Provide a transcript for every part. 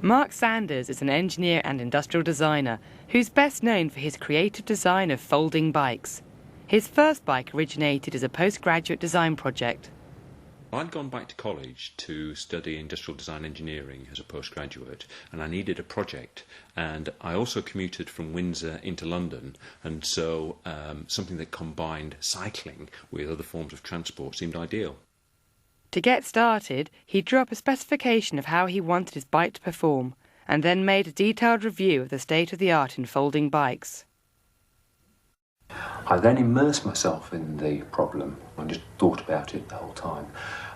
Mark Sanders is an engineer and industrial designer who's best known for his creative design of folding bikes. His first bike originated as a postgraduate design project. I'd gone back to college to study industrial design engineering as a postgraduate, and I needed a project, and I also commuted from Windsor into London, and so something that combined cycling with other forms of transport seemed ideal. To get started, he drew up a specification of how he wanted his bike to perform, and then made a detailed review of the state of the art in folding bikes. I then immersed myself in the problem and just thought about it the whole time.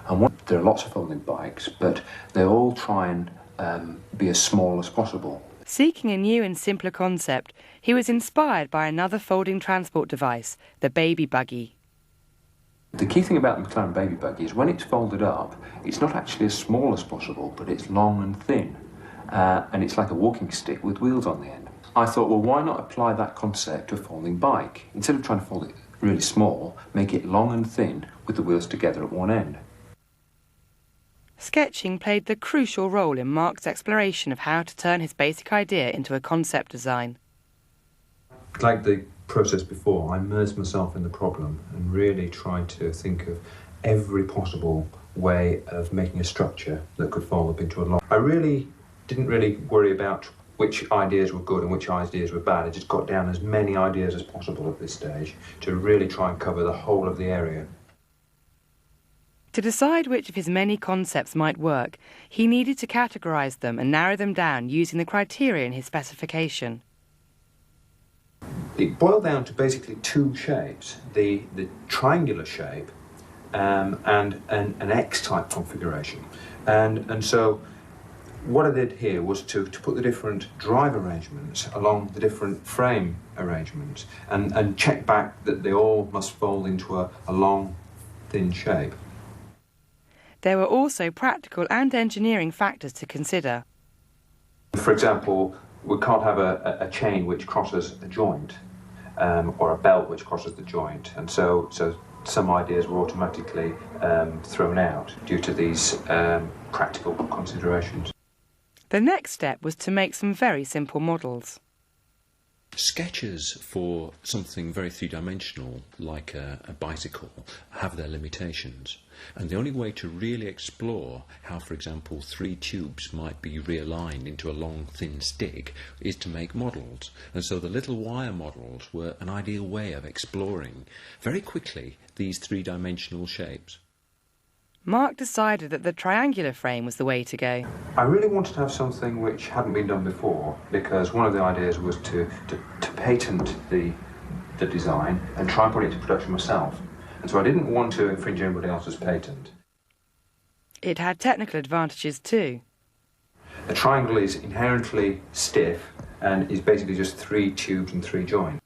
And there are lots of folding bikes, but they all try and be as small as possible. Seeking a new and simpler concept, he was inspired by another folding transport device, the baby buggy. The key thing about the McLaren baby buggy is when it's folded up, it's not actually as small as possible, but it's long and thin. And it's like a walking stick with wheels on the end. I thought, well, why not apply that concept to a folding bike? Instead of trying to fold it really small, make it long and thin with the wheels together at one end. Sketching played the crucial role in Mark's exploration of how to turn his basic idea into a concept design. Like the process before, I immersed myself in the problem and really tried to think of every possible way of making a structure that could fold up into a log. I didn't really worry about which ideas were good and which ideas were bad. I just got down as many ideas as possible at this stage to really try and cover the whole of the area. To decide which of his many concepts might work, he needed to categorise them and narrow them down using the criteria in his specification. It boiled down to basically two shapes, the triangular shape and an X-type configuration. And so what I did here was to put the different drive arrangements along the different frame arrangements and check back that they all must fold into a long, thin shape. There were also practical and engineering factors to consider. For example, we can't have a chain which crosses a joint or a belt which crosses the joint, and so some ideas were automatically thrown out due to these practical considerations. The next step was to make some very simple models. Sketches for something very three-dimensional, like a bicycle, have their limitations. And the only way to really explore how, for example, three tubes might be realigned into a long, thin stick is to make models. And so the little wire models were an ideal way of exploring, very quickly, these three-dimensional shapes. Mark decided that the triangular frame was the way to go. I really wanted to have something which hadn't been done before, because one of the ideas was to patent the design and try and put it into production myself. And so I didn't want to infringe anybody else's patent. It had technical advantages too. A triangle is inherently stiff and is basically just three tubes and three joints.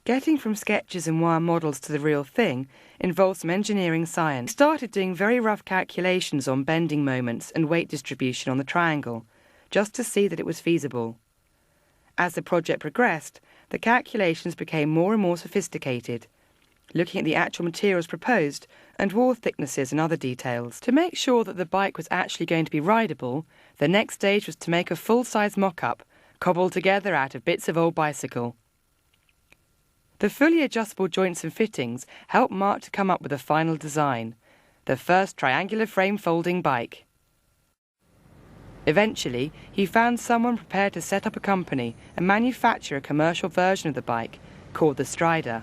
Getting from sketches and wire models to the real thing involved some engineering science. He started doing very rough calculations on bending moments and weight distribution on the triangle, just to see that it was feasible. As the project progressed, the calculations became more and more sophisticated, looking at the actual materials proposed and wall thicknesses and other details. To make sure that the bike was actually going to be rideable, the next stage was to make a full-size mock-up, cobbled together out of bits of old bicycle. The fully adjustable joints and fittings helped Mark to come up with a final design, the first triangular frame folding bike. Eventually, he found someone prepared to set up a company and manufacture a commercial version of the bike, called the Strida.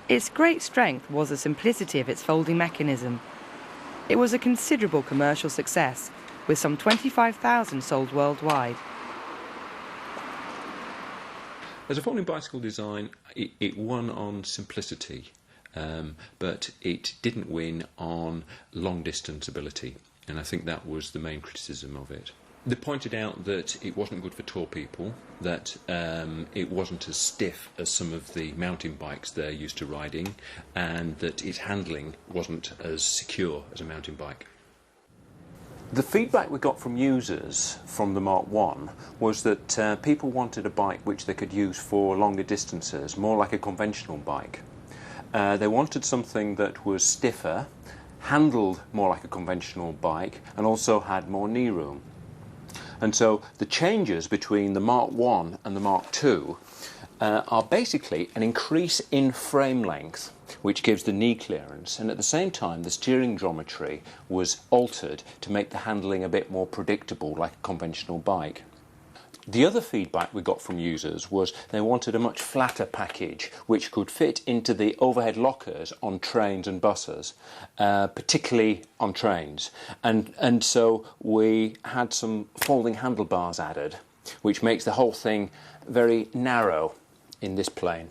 Its great strength was the simplicity of its folding mechanism. It was a considerable commercial success, with some 25,000 sold worldwide. As a folding bicycle design, it won on simplicity, but it didn't win on long-distance ability, and I think that was the main criticism of it. They pointed out that it wasn't good for tall people, that it wasn't as stiff as some of the mountain bikes they're used to riding, and that its handling wasn't as secure as a mountain bike. The feedback we got from users from the Mark I was that people wanted a bike which they could use for longer distances, more like a conventional bike. They wanted something that was stiffer, handled more like a conventional bike, and also had more knee room. And so the changes between the Mark 1 and the Mark 2 are basically an increase in frame length, which gives the knee clearance, and at the same time the steering geometry was altered to make the handling a bit more predictable, like a conventional bike. The other feedback we got from users was they wanted a much flatter package which could fit into the overhead lockers on trains and buses, particularly on trains. And so we had some folding handlebars added, which makes the whole thing very narrow in this plane.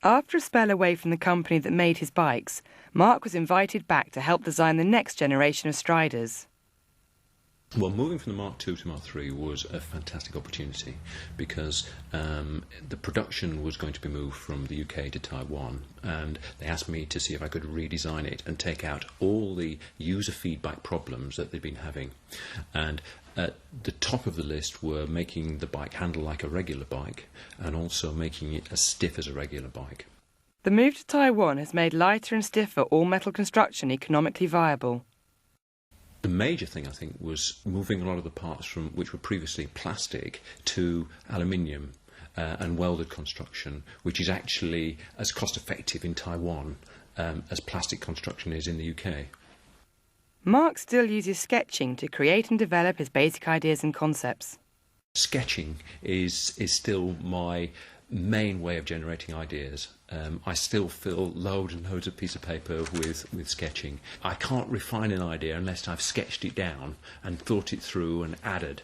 After a spell away from the company that made his bikes, Mark was invited back to help design the next generation of Striders. Well, moving from the Mark II to Mark III was a fantastic opportunity because the production was going to be moved from the UK to Taiwan, and they asked me to see if I could redesign it and take out all the user feedback problems that they'd been having. And at the top of the list were making the bike handle like a regular bike and also making it as stiff as a regular bike. The move to Taiwan has made lighter and stiffer all-metal construction economically viable. The major thing, I think, was moving a lot of the parts from which were previously plastic to aluminium and welded construction, which is actually as cost-effective in Taiwan as plastic construction is in the UK. Mark still uses sketching to create and develop his basic ideas and concepts. Sketching is still my main way of generating ideas. I still fill loads and loads of piece of paper with sketching. I can't refine an idea unless I've sketched it down and thought it through and added.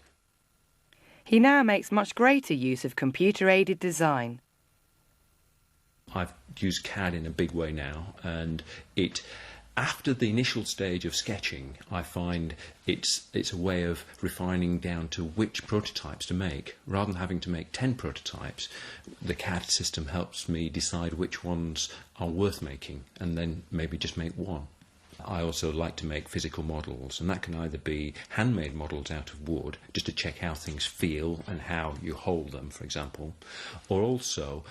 He now makes much greater use of computer-aided design. I've used CAD in a big way now, and after the initial stage of sketching, I find it's a way of refining down to which prototypes to make. Rather than having to make 10 prototypes, the CAD system helps me decide which ones are worth making and then maybe just make one. I also like to make physical models, and that can either be handmade models out of wood, just to check how things feel and how you hold them, for example, or also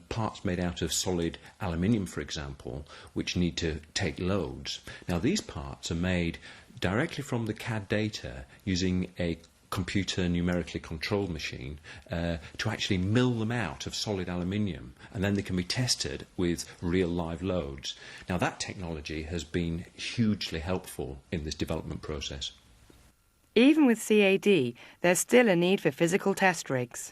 parts made out of solid aluminium, for example, which need to take loads. Now, these parts are made directly from the CAD data using a computer numerically controlled machine to actually mill them out of solid aluminium, and then they can be tested with real live loads. Now, that technology has been hugely helpful in this development process. Even with CAD, there's still a need for physical test rigs.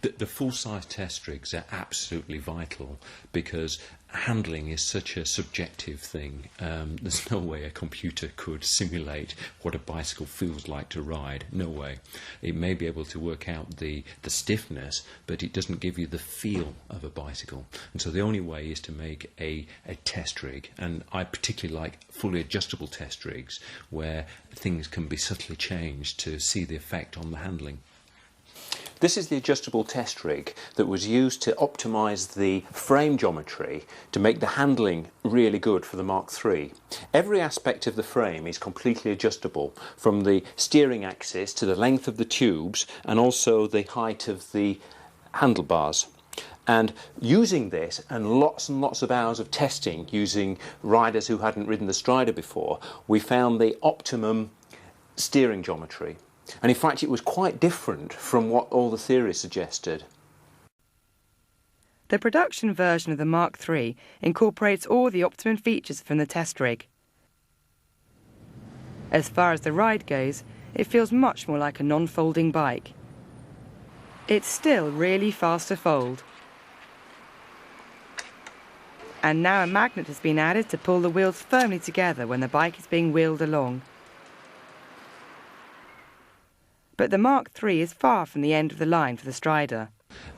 The full-size test rigs are absolutely vital because handling is such a subjective thing. There's no way a computer could simulate what a bicycle feels like to ride. No way. It may be able to work out the stiffness, but it doesn't give you the feel of a bicycle. And so the only way is to make a test rig. And I particularly like fully adjustable test rigs where things can be subtly changed to see the effect on the handling. This is the adjustable test rig that was used to optimise the frame geometry to make the handling really good for the Mark III. Every aspect of the frame is completely adjustable, from the steering axis to the length of the tubes and also the height of the handlebars. And using this and lots of hours of testing using riders who hadn't ridden the Strida before, we found the optimum steering geometry. And in fact, it was quite different from what all the theory suggested. The production version of the Mark III incorporates all the optimum features from the test rig. As far as the ride goes, it feels much more like a non-folding bike. It's still really fast to fold. And now a magnet has been added to pull the wheels firmly together when the bike is being wheeled along. But the Mark III is far from the end of the line for the Strida.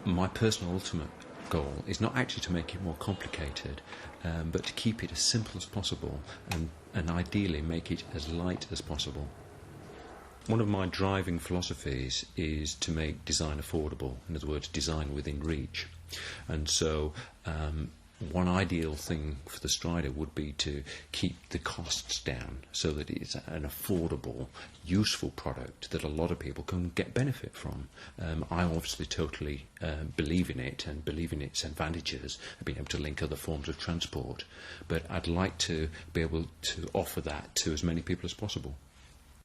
My personal ultimate goal is not actually to make it more complicated, but to keep it as simple as possible and ideally make it as light as possible. One of my driving philosophies is to make design affordable, in other words, design within reach. And so one ideal thing for the Strida would be to keep the costs down so that it's an affordable, useful product that a lot of people can get benefit from. I obviously totally believe in it and believe in its advantages of being able to link other forms of transport, but I'd like to be able to offer that to as many people as possible.